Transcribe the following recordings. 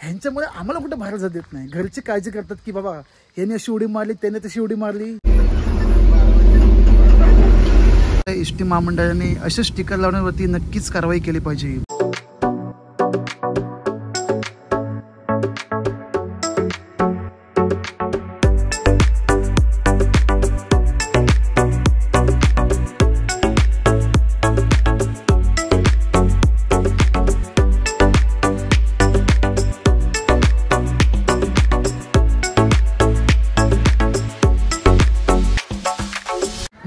ह्यांच्यामुळे आम्हाला कुठे बाहेर जात देत नाही. घरची काळजी करतात की बाबा याने अशी उडी मारली त्याने तशी उडी मारली. एसटी महामंडळाने असे स्टिकर लावण्यावरती नक्कीच कारवाई केली पाहिजे.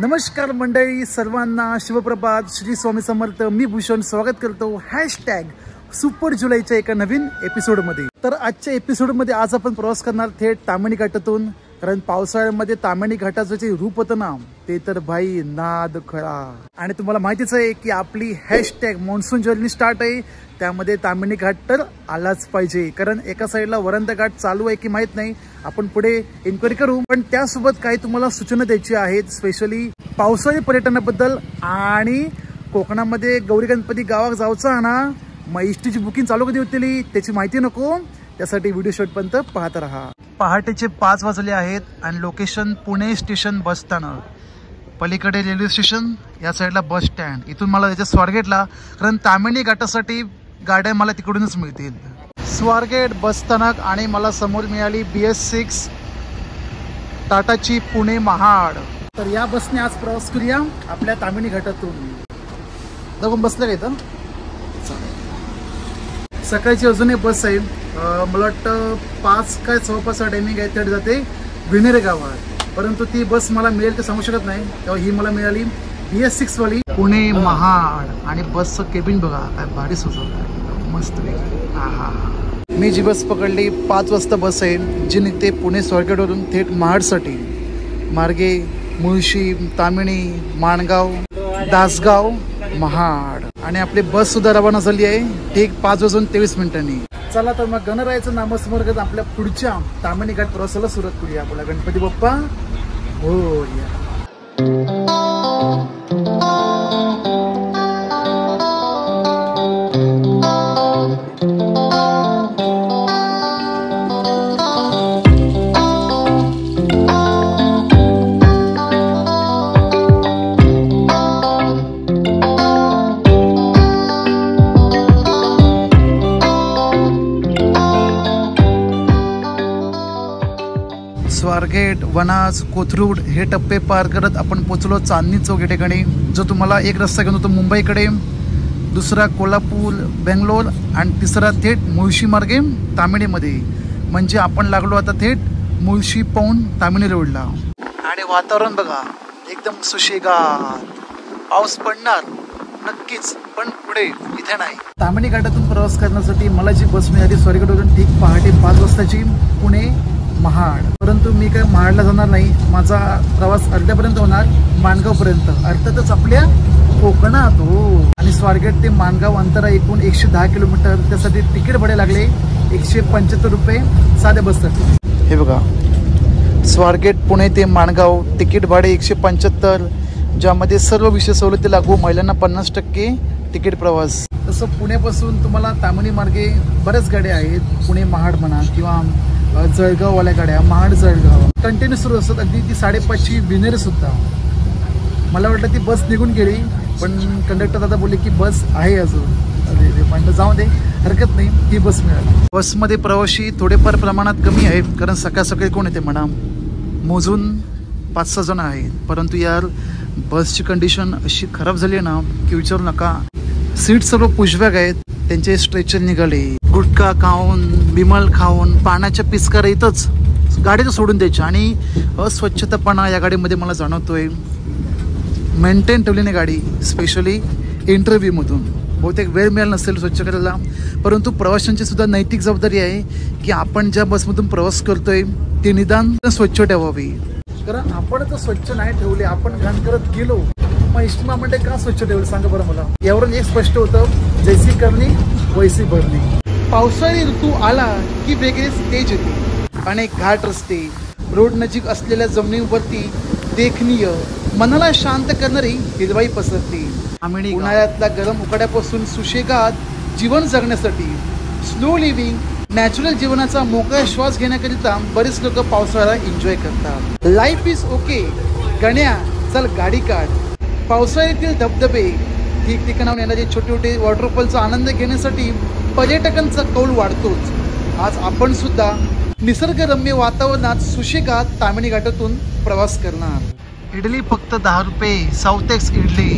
नमस्कार मंडळी, सर्वांना शिवप्रभात, श्री स्वामी समर्थ. मी भूषण स्वागत करतो हॅशटॅग सुपर जुलैच्या एका नवीन एपिसोडमध्ये. तर आजच्या एपिसोडमध्ये आज आपण प्रवास करणार थेट ताम्हिणी घाटातून. कारण पावसाळ्यामध्ये ताम्हिणी घाटाचं जे रूप होतं ना ते तर भाई नाद खळा. आणि तुम्हाला माहितीच आहे की आपली हॅशटॅग मॉन्सून जर्नी स्टार्ट आहे, त्यामध्ये ताम्हिणी घाट तर आलाच पाहिजे. कारण एका साईडला वरंद घाट चालू आहे की माहित नाही, आपण पुढे इन्क्वायरी करू. पण त्यासोबत काही तुम्हाला सूचना द्यायची आहेत स्पेशली पावसाळी पर्यटनाबद्दल. आणि कोकणामध्ये गौरी गणपती गावात जायचं ना, मग एसटीची बुकिंग चालू कधी होती त्याची माहिती नको, त्यासाठी व्हिडिओ शेवटपर्यंत पाहत राहा. पहाटेचे 5 वाजले आहेत आणि लोकेशन पुणे स्टेशन बस स्थानक, पलीकडे रेल्वे स्टेशन, या साईडला बस स्टँड. इथून मला याच्या स्वारगेटला, कारण ताम्हिणी घाटासाठी गाड्या मला तिकडूनच मिळतील. स्वारगेट बस स्थानक आणि मला समोर मिळाली BS6 टाटाची पुणे महाड. तर या बसने आज प्रवास करूया आपल्या ताम्हिणी घाटातून. जाऊन बसलं का इथं? सकाळची अजून एक बस आहे, मला वाटतं 5 काय 6:15 टायमिंग आहे, त्यात जाते विनेरे गावात. परंतु ती बस मला मिळेल ते सांगू शकत नाही, तेव्हा ही मला मिळाली BS6 वाली पुणे महाड. आणि बसचं केबिन बघा काय भारी सुचवलं, मस्त वेगळी. हा मी जी बस पकडली 5 वाजता बस आहे, जी निघते पुणे स्वारगेटवरून थेट महाडसाठी. मार्गे मुळशी, ताम्हिणी, माणगाव, दासगाव, महाड. आणि आपली बस सुद्धा रवाना झाली आहे ठीक 5:23. चला तर मग गणरायाचं नामस्मरण करत आपल्या पुढच्या ताम्हिणी घाट प्रवासाला सुरुवात करूया. बोला गणपती बाप्पा मोरया. स्वारगेट, वनाज, कोथरूड हे टप्पे पार करत आपण पोचलो चांदणी चौक या ठिकाणी, जो तुम्हाला एक रस्ता घेऊन होतो मुंबईकडे, दुसरा कोल्हापूर, बेंगलोर आणि तिसरा थेट मुळशी मार्गे ताम्हिणीमध्ये. म्हणजे आपण लागलो आता थेट मुळशी पाऊन ताम्हिणी रोडला. आणि वातावरण बघा एकदम सुशेगात, पाऊस पडणार नक्कीच पण पुढे इथे नाही. ताम्हिणी घाटातून प्रवास करण्यासाठी मला जी बस मिळाली स्वारगेटवरून ठीक पहाटे 5 वाजताची पुणे महाड. परंतु मी काय महाडला जाणार नाही, माझा प्रवास अर्ध्यापर्यंत होणार माणगावपर्यंत, अर्थातच आपल्या कोकणात हो. आणि स्वारगेट ते माणगाव अंतर एकूण 110 किलोमीटर. त्यासाठी तिकीट भाडे लागले 175 रुपये साध्या बससाठी. हे बघा स्वारगेट पुणे ते माणगाव तिकीट भाडे 175, ज्यामध्ये सर्व विशेष सवलती लागू, महिलांना 50% तिकीट प्रवास. तसं पुण्यापासून तुम्हाला ताम्हिणी मार्गे बऱ्याच गाड्या आहेत, पुणे महाड म्हणा किंवा जळगाववाल्या गाड्या, महाड जळगाव कंटिन्यू सुरू असतात. अगदी ती 5:30ची विनेर सुद्धा. मला वाटलं ती बस निघून गेली, पण कंडक्टर दादा बोलले की बस आहे अजून. अरे म्हणलं जाऊ दे, हरकत नाही, ती बस मिळाली. बसमध्ये प्रवासी थोडेफार प्रमाणात कमी आहेत, कारण सकाळ सकाळी कोण येते म्हणा, मोजून 5-6 जण आहेत. परंतु यार बसची कंडिशन अशी खराब झाली आहे ना की विचारू नका. सीट सर्व पुशबॅग आहेत, त्यांचे स्ट्रेचर निघाले, गुटखा खाऊन, बिमल खाऊन, पाण्याच्या पिचकाऱ्या इथंच गाडीचं सोडून द्यायच्या. आणि अस्वच्छतापणा या गाडीमध्ये मला जाणवतोय. मेंटेन ठेवली नाही गाडी, स्पेशली इंटरव्ह्यूमधून. बहुतेक वेळ मिळाला नसेल स्वच्छ करायला, परंतु प्रवाशांची सुद्धा नैतिक जबाबदारी आहे की आपण ज्या बसमधून प्रवास करतोय ती निदान स्वच्छ ठेवावी. कारण आपण तर स्वच्छ नाही ठेवले, आपण घाण करत गेलो, मग एसटी महामंडळ का स्वच्छ ठेवलं सांगा बरं मला. यावरून एक स्पष्ट होतं, जैसी करणी वैसी भरणी. पावसाळी ऋतू आला की वेगळेच तेज येते. अनेक घाट रस्ते, रोड नजीक असलेल्या जमिनीवरती देखणीय, मनाला शांत करणारी हिरवाई पसरते. उन्हाळ्यातल्या गरम उकाड्यापासून सुशेगात जीवन जगण्यासाठी स्लो लिव्हिंग नॅचरल जीवनाचा मोकळा श्वास घेण्याकरिता बरेच लोक पावसाळ्याला एन्जॉय करतात. Life is okay. गण्या चल गाडी काढ. पावसाळ्यातील धबधबे ठिकठिकाणाहून येणारे छोटे छोटे वॉटरफॉलचा आनंद घेण्यासाठी पर्यटकांचा कौल वाढतोच. आज आपण सुद्धा निसर्गरम्य वातावरणात सुशेगात तामिनी घाटातून प्रवास करणार. इडली फक्त 10 रुपये. South x idli.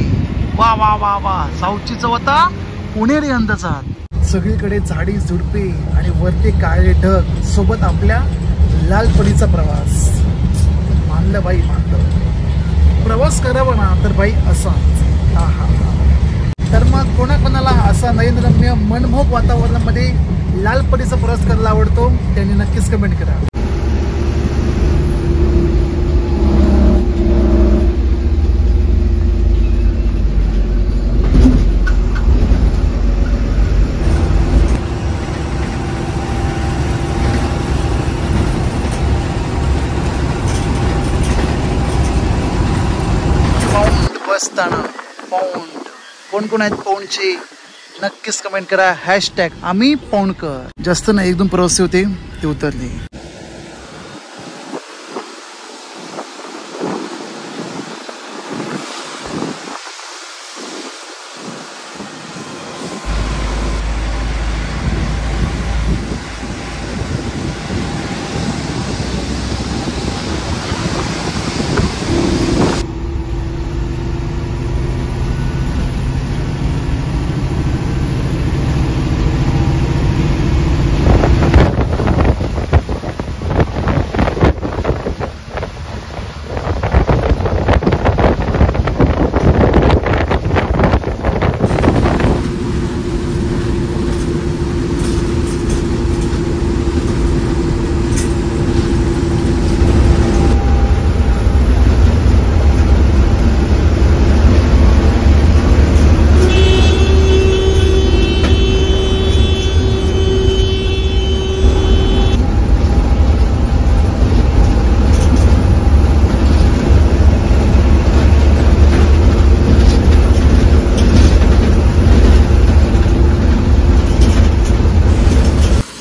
वा वा वा वा. साऊथची चव आता पुणेरी अंदाजात. सगळीकडे झाडी झुडपे आणि वरती काळे ढग सोबत आपल्या लालपरीचा प्रवास. मानलं बाई मानलं. प्रवास करावा ना तर बाई असा. हा हा. तर मग कोणाकोणाला असा नयनरम्य मनमोहक वातावरणामध्ये लालपरीचा प्रवास करायला आवडतो त्यांनी नक्कीच कमेंट करा. पौंड बसताना पौंड कोण कोण आहेत पौंडचे नक्कीच कमेंट करा. हॅशटॅग आम्ही पौंडकर. जास्त ना 1-2 प्रवासी होते ते उतरले.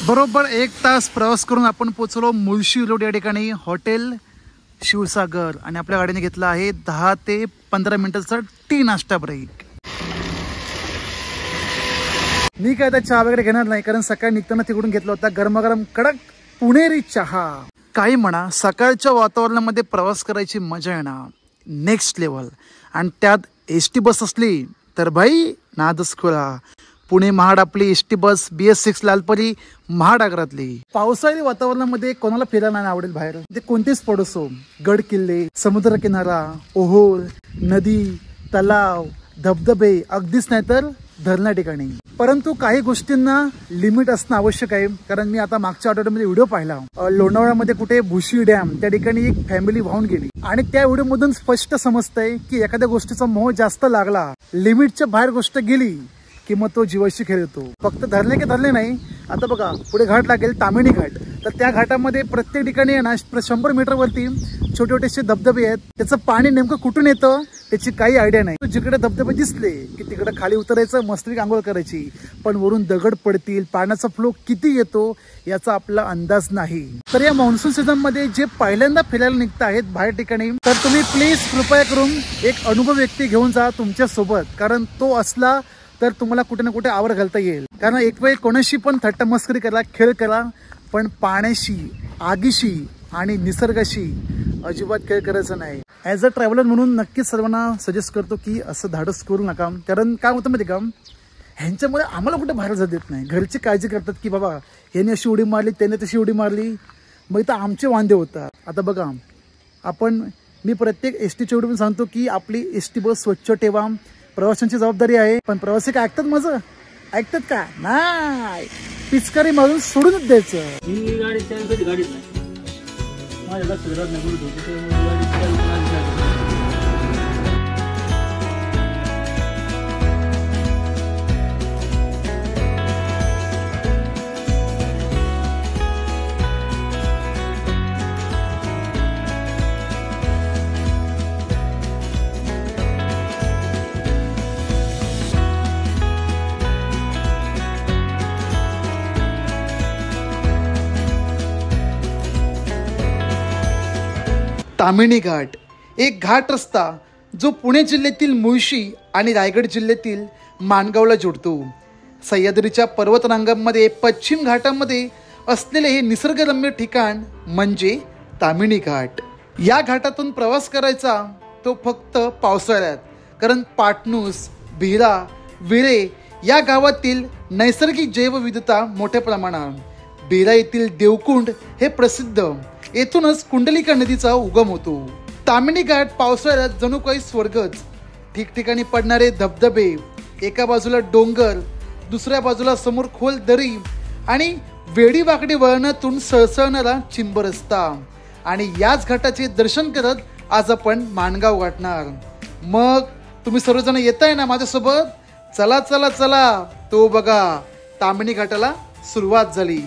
बरोबर 1 तास प्रवास करून आपण पोहोचलो मुळशी रोड या ठिकाणी हॉटेल शिवसागर. आणि आपल्या गाडीने घेतला आहे 10 ते 15 मिनिटाचा टी नाश्ता ब्रेक. मी काय आता चहा वगैरे घेणार नाही कारण सकाळी निघताना तिकडून घेतला होता गरमागरम कडक पुणेरी चहा. काही म्हणा सकाळच्या वातावरणामध्ये प्रवास करायची मजा येणार नेक्स्ट लेवल. आणि त्यात एसटी बस असली तर भाई नादच खुळा. पुणे महाड आपली ST bus BS6 Lalpari Mahad आगारातली. पावसाळी वातावरणामध्ये कोणाला फिरायला नाही आवडेल बाहेर. ते कोणतेच स्पॉट असो. गड किल्ले, समुद्र किनारा, ओहोळ, नदी, तलाव, धबधबे, अगदीच नाही तर धरणा ठिकाणी. परंतु काही गोष्टींना लिमिट असणं आवश्यक आहे. कारण मी आता मागच्या आठवड्यामध्ये व्हिडिओ पाहिला लोणावळ्यामध्ये कुठे भुशी डॅम त्या ठिकाणी एक फॅमिली वाहून गेली. आणि त्या व्हिडिओ मधून स्पष्ट समजतंय की एखाद्या गोष्टीचा मोह जास्त लागला, लिमिटच्या बाहेर गोष्ट गेली की मग तो जीवाशी खेळतो. फक्त धरले की धरले नाही. आता बघा पुढे घाट लागेल तामिनी घाट. तर त्या घाटामध्ये प्रत्येक ठिकाणी ना 100 मीटर वरती छोटे छोटेसे धबधबे आहेत. त्याचं पाणी नेमकं कुठून येतं त्याची काही आयडिया नाही. जिकडे धबधबे दिसले की तिकडे खाली उतरायचं, मस्तपैकी आंघोळ करायची. पण वरून दगड पडतील, पाण्याचा फ्लो किती येतो याचा आपला अंदाज नाही. तर या मान्सून सीझन मध्ये जे पहिल्यांदा फिरायला निघत आहेत बाहेर ठिकाणी तर तुम्ही प्लीज कृपया करून एक अनुभव व्यक्ती घेऊन जा तुमच्या सोबत. कारण तो असला तर तुम्हाला कुठे ना कुठे आवर घालता येईल. कारण एक वेळ कोणाशी पण थट्टा मस्करी करा, खेळ करा, पण पाण्याशी, आगीशी आणि निसर्गाशी अजिबात खेळ करायचा नाही. ॲज अ ट्रॅव्हलर म्हणून नक्कीच सर्वांना सजेस्ट करतो की असं धाडस करू नका. कारण काय होतं माहिती का, ह्यांच्यामुळे आम्हाला कुठे बाहेर जात देत नाही. घरची काळजी करतात की बाबा ह्याने अशी उडी मारली, त्याने तशी उडी मारली, मग इथं आमचे वांदे होतात. आता बघा मी प्रत्येक एसटीच्या उडीतून सांगतो की आपली एसटी बस स्वच्छ ठेवा. प्रवाशांची जबाबदारी आहे. पण प्रवासी काय ऐकतात? माझं ऐकतात का? नाही, पिचकारी मारून सोडूनच द्यायचं. ही गाडी गाडीच नाही माझ्या लक्षात नाही. ताम्हिणी घाट, एक घाट रस्ता जो पुणे जिल्ह्यातील मुळशी आणि रायगड जिल्ह्यातील माणगावला जोडतो. सह्याद्रीच्या पर्वतरांगांमध्ये पश्चिम घाटामध्ये असलेले हे निसर्गरम्य ठिकाण म्हणजे ताम्हिणी घाट. या घाटातून प्रवास करायचा तो फक्त पावसाळ्यात, कारण पाटणूस, भिरा, विरे या गावातील नैसर्गिक जैवविविधता मोठ्या प्रमाणात. भिरा येथील देवकुंड हे प्रसिद्ध, येथूनच कुंडलिका नदीचा उगम होतो. ताम्हिणी घाट पावसाळ्यात जणू काही स्वर्गच. ठिकठिकाणी पडणारे धबधबे, एका बाजूला डोंगर, दुसऱ्या बाजूला समोर खोल दरी आणि वेडीवाकडी वळणातून सळसळणारा चिंब रस्ता. आणि याच घाटाचे दर्शन करत आज आपण माणगाव गाठणार. मग तुम्ही सर्वजण येताय ना माझ्यासोबत? चला चला चला, तो बघा ताम्हिणी घाटाला सुरुवात झाली.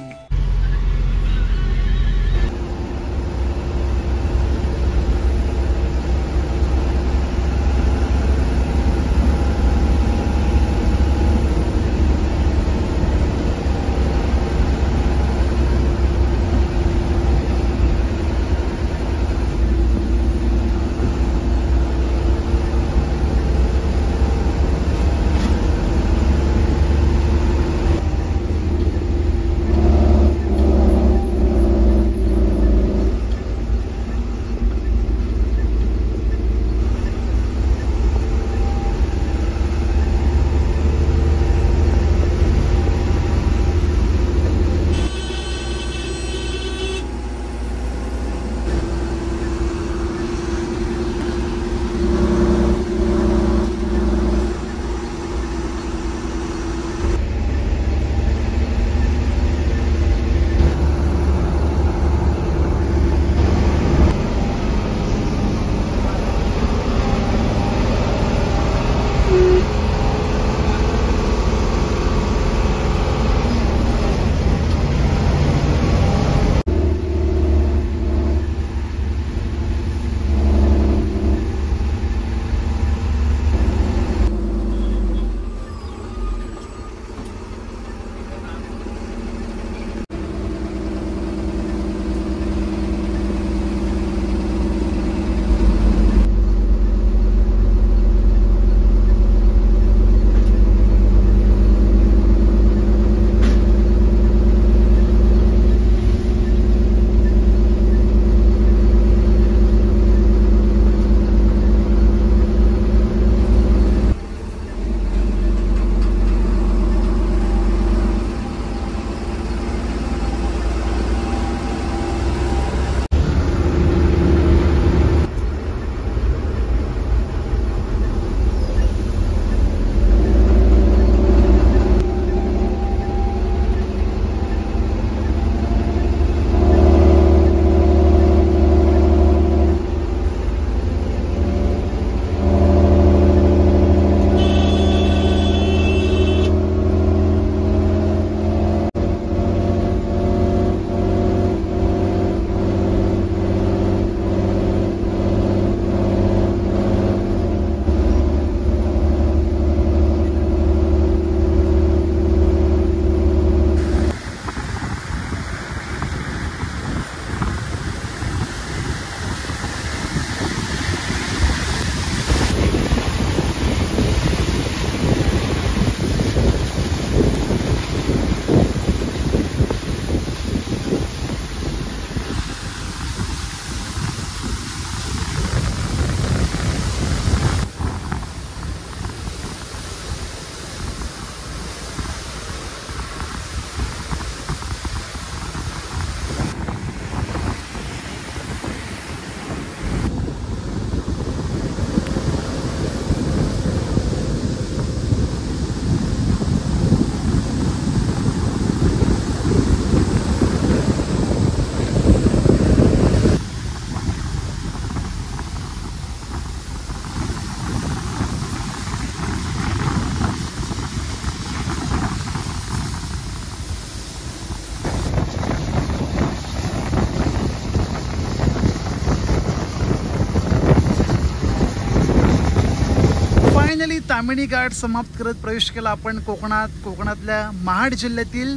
फायनली ताम्हिणी घाट समाप्त करत प्रवेश केला आपण कोकणातल्या महाड जिल्ह्यातील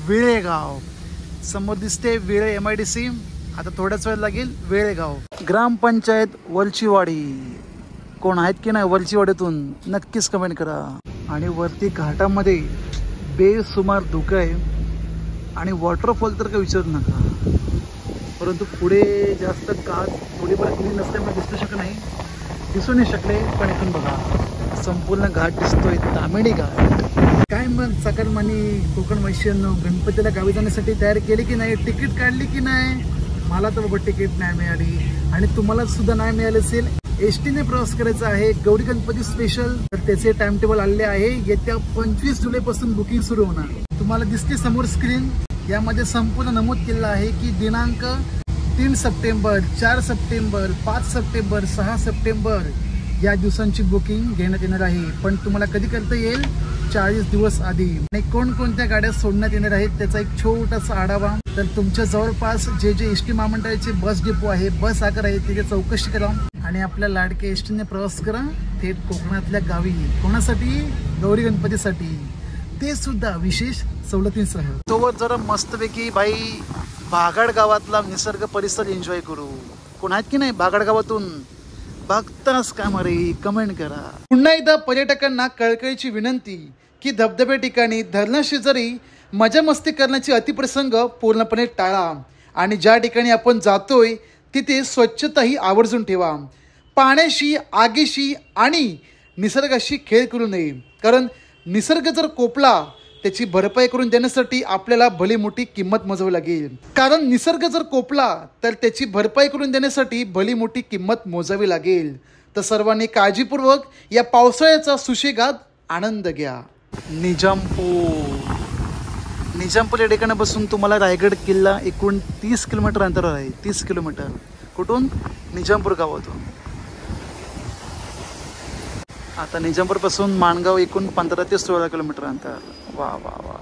विळे गाव. समोर दिसते विळे MIDC आता थोड्याच वेळ लागेल वेळेगाव. ग्रामपंचायत वलचीवाडी. कोण आहेत की नाही वलचीवाडीतून नक्कीच कमेंट करा. आणि वरती घाटामध्ये बेसुमार धुकं आहे आणि वॉटरफॉल तर काही विचारू नका. परंतु पुढे जास्त काळ थोडीफार क्लीन नसल्यामुळे दिसू शकत नाही, दिसू नाही शकले. पण इथून बघा संपूर्ण घाट दिसतोय, तामिणी घाट. काय मग चाकरमानी कोकण वैश्यांनो, गणपतीला गावी जाण्यासाठी तयार केली की नाही, तिकीट काढली की नाही? मला तर बाबा तिकीट नाही मिळाली आणि तुम्हाला सुद्धा नाही मिळाले असेल. एसटीने प्रवास करायचा आहे गौरी गणपती स्पेशल. तर त्याचे टाइम टेबल आलेले आहे. येत्या 25 जुलैपासून बुकिंग सुरू होणार. तुम्हाला दिसते समोर स्क्रीन, यामध्ये संपूर्ण नमूद केलेलं आहे की दिनांक 3 सप्टेंबर, 4 सप्टेंबर, 5 सप्टेंबर, 6 सप्टेंबर या दिवसांची बुकिंग घेण्यात येणार आहे. पण तुम्हाला कधी करता येईल? 40 दिवस आधी. आणि कोणकोणत्या गाड्या सोडण्यात येणार आहेत त्याचा एक छोटासा आढावा. तर तुमच्या जवळपास जे जे एसटी महामंडळाचे बस डेपो आहे, बस आकार आहे, तिथे चौकशी करा आणि आपल्या लाडके एसटीने प्रवास करा थेट कोकणातल्या गावी. कोणासाठी? गौरी गणपतीसाठी, ते सुद्धा विशेष सवलतींसह. तोवर जरा मस्तपैकी भाई भागाड गावातला निसर्ग परिसर एन्जॉय करू. कोण आहेत की नाही भागाड गावातून? बघताच का मरे, कमेंट करा. पुन्हा एकदा पर्यटकांना कळकळीची विनंती की धबधबे ठिकाणी धरणाशेजारी मजा मस्ती करण्याचे अतिप्रसंग पूर्णपणे टाळा आणि ज्या ठिकाणी आपण जातोय तिथे स्वच्छताही आवर्जून ठेवा. पाण्याशी, आगीशी आणि निसर्गाशी खेळ करू नये. कारण निसर्ग जर कोपला त्याची भरपाई करून देण्यासाठी आपल्याला भली मोठी किंमत मोजावी लागेल. कारण निसर्ग जर कोपला तर त्याची भरपाई करून देण्यासाठी भली मोठी किंमत मोजावी लागेल. तर सर्वांनी काळजीपूर्वक या पावसाळ्याचा सुशेगात आनंद घ्या. निजामपूर या ठिकाणी बसून तुम्हाला रायगड किल्ला एकूण 30 किलोमीटर अंतरावर आहे. 30 किलोमीटर. कुठून? निजामपूर गावातून. आता निजामपूरपासून माणगाव एकूण 15 ते 16 किलोमीटर अंतर. वा वा वा.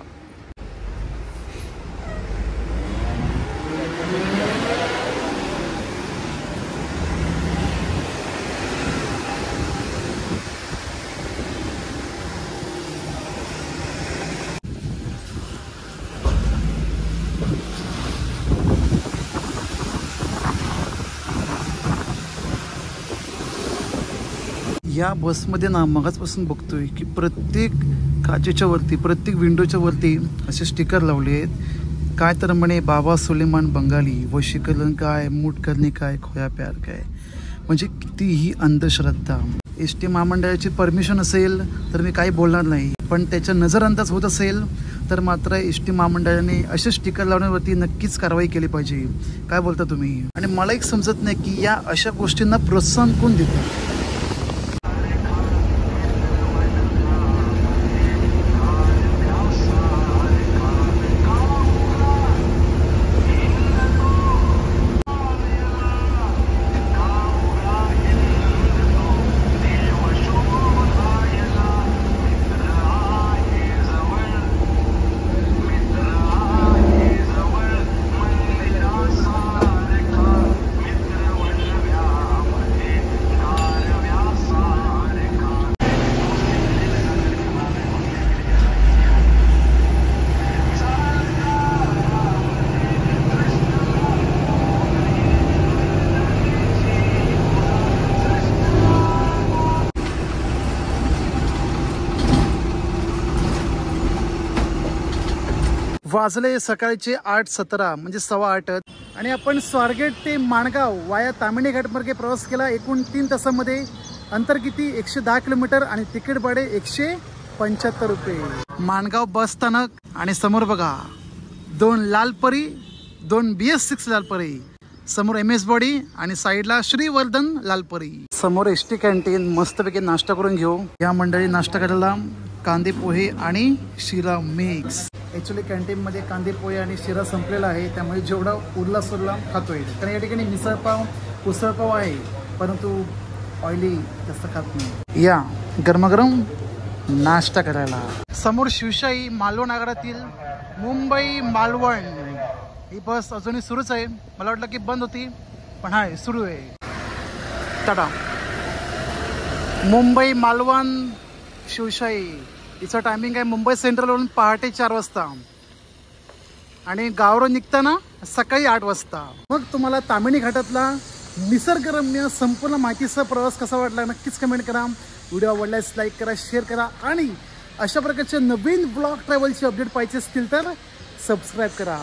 या बसमध्ये ना मगाचपासून बघतोय की प्रत्येक काचेच्या वरती, प्रत्येक विंडोच्या वरती असे स्टिकर लावले आहेत. काय तर म्हणे बाबा सुलेमान बंगाली, वशीकरण काय, मूठ करणे काय, खोया प्यार काय. म्हणजे कितीही अंधश्रद्धा. एस टी महामंडळाची परमिशन असेल तर मी काही बोलणार नाही, पण त्याच्या नजरअंदाज होत असेल तर मात्र एस टी महामंडळाने असे स्टिकर लावण्यावरती नक्कीच कारवाई केली पाहिजे. काय बोलता तुम्ही? आणि मला एक समजत नाही की या अशा गोष्टींना प्रोत्साहन कोण देतं. वाजले सकाळचे 8:17 म्हणजे 8:15 आणि आपण स्वारगेट ते माणगाव वाया तामिणी घाटमार्गे प्रवास केला. एकूण 3 तासामध्ये. अंतर किती? 110 किलोमीटर आणि तिकीट भाडे 175 रुपये. माणगाव बस स्थानक आणि समोर बघा 2 लालपरी, 2 BS6 लालपरी. समोर MS बॉडी आणि साईडला श्रीवर्धन लालपरी. समोर ST कॅन्टीन. मस्तपैकी नाश्ता करून घेऊ. या मंडळी नाश्ता करायला कांदे पोहे आणि शिरा मिक्स. ॲक्च्युली कॅन्टीनमध्ये कांदे पोहे आणि शिरा संपलेला आहे, त्यामुळे जेवढा उरला सुरला खातोय. कारण या ठिकाणी मिसळपाव, उसळपाव आहे, परंतु ऑइली जास्त खात नाही. या गरमागरम नाश्ता करायला. समोर शिवशाही मालवण आगारातील मुंबई मालवण ही बस अजूनही सुरूच आहे. मला वाटलं की बंद होती, पण हाय सुरू आहे. टाटा. मुंबई मालवण शिवशाही हिचं टायमिंग आहे मुंबई सेंट्रलवरून पहाटे 4 वाजता आणि गावावरून निघताना सकाळी 8 वाजता. मग तुम्हाला तामिनी घाटातला निसर्गरम्य संपूर्ण माहितीचा प्रवास कसा वाटला नक्कीच कमेंट करा. व्हिडिओ आवडल्यास लाईक करा, शेअर करा आणि अशा प्रकारचे नवीन ब्लॉग ट्रॅव्हलचे अपडेट पाहिजे असतील तर सबस्क्राईब करा.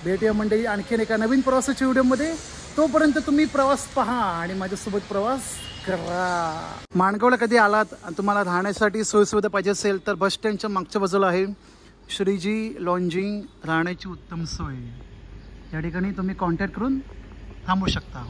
भेटूया मंडळी आणखीन एका नवीन प्रवासाच्या व्हिडिओमध्ये. तोपर्यंत तुम्ही प्रवास पहा आणि माझ्यासोबत प्रवास करा. माणगावला कधी आलात आणि तुम्हाला राहण्यासाठी सोयीसुविधा पाहिजे असेल तर बस स्टँडच्या मागच्या बाजूला आहे श्रीजी लॉन्जिंग, राहण्याची उत्तम सोय. या ठिकाणी तुम्ही कॉन्टॅक्ट करून थांबू शकता.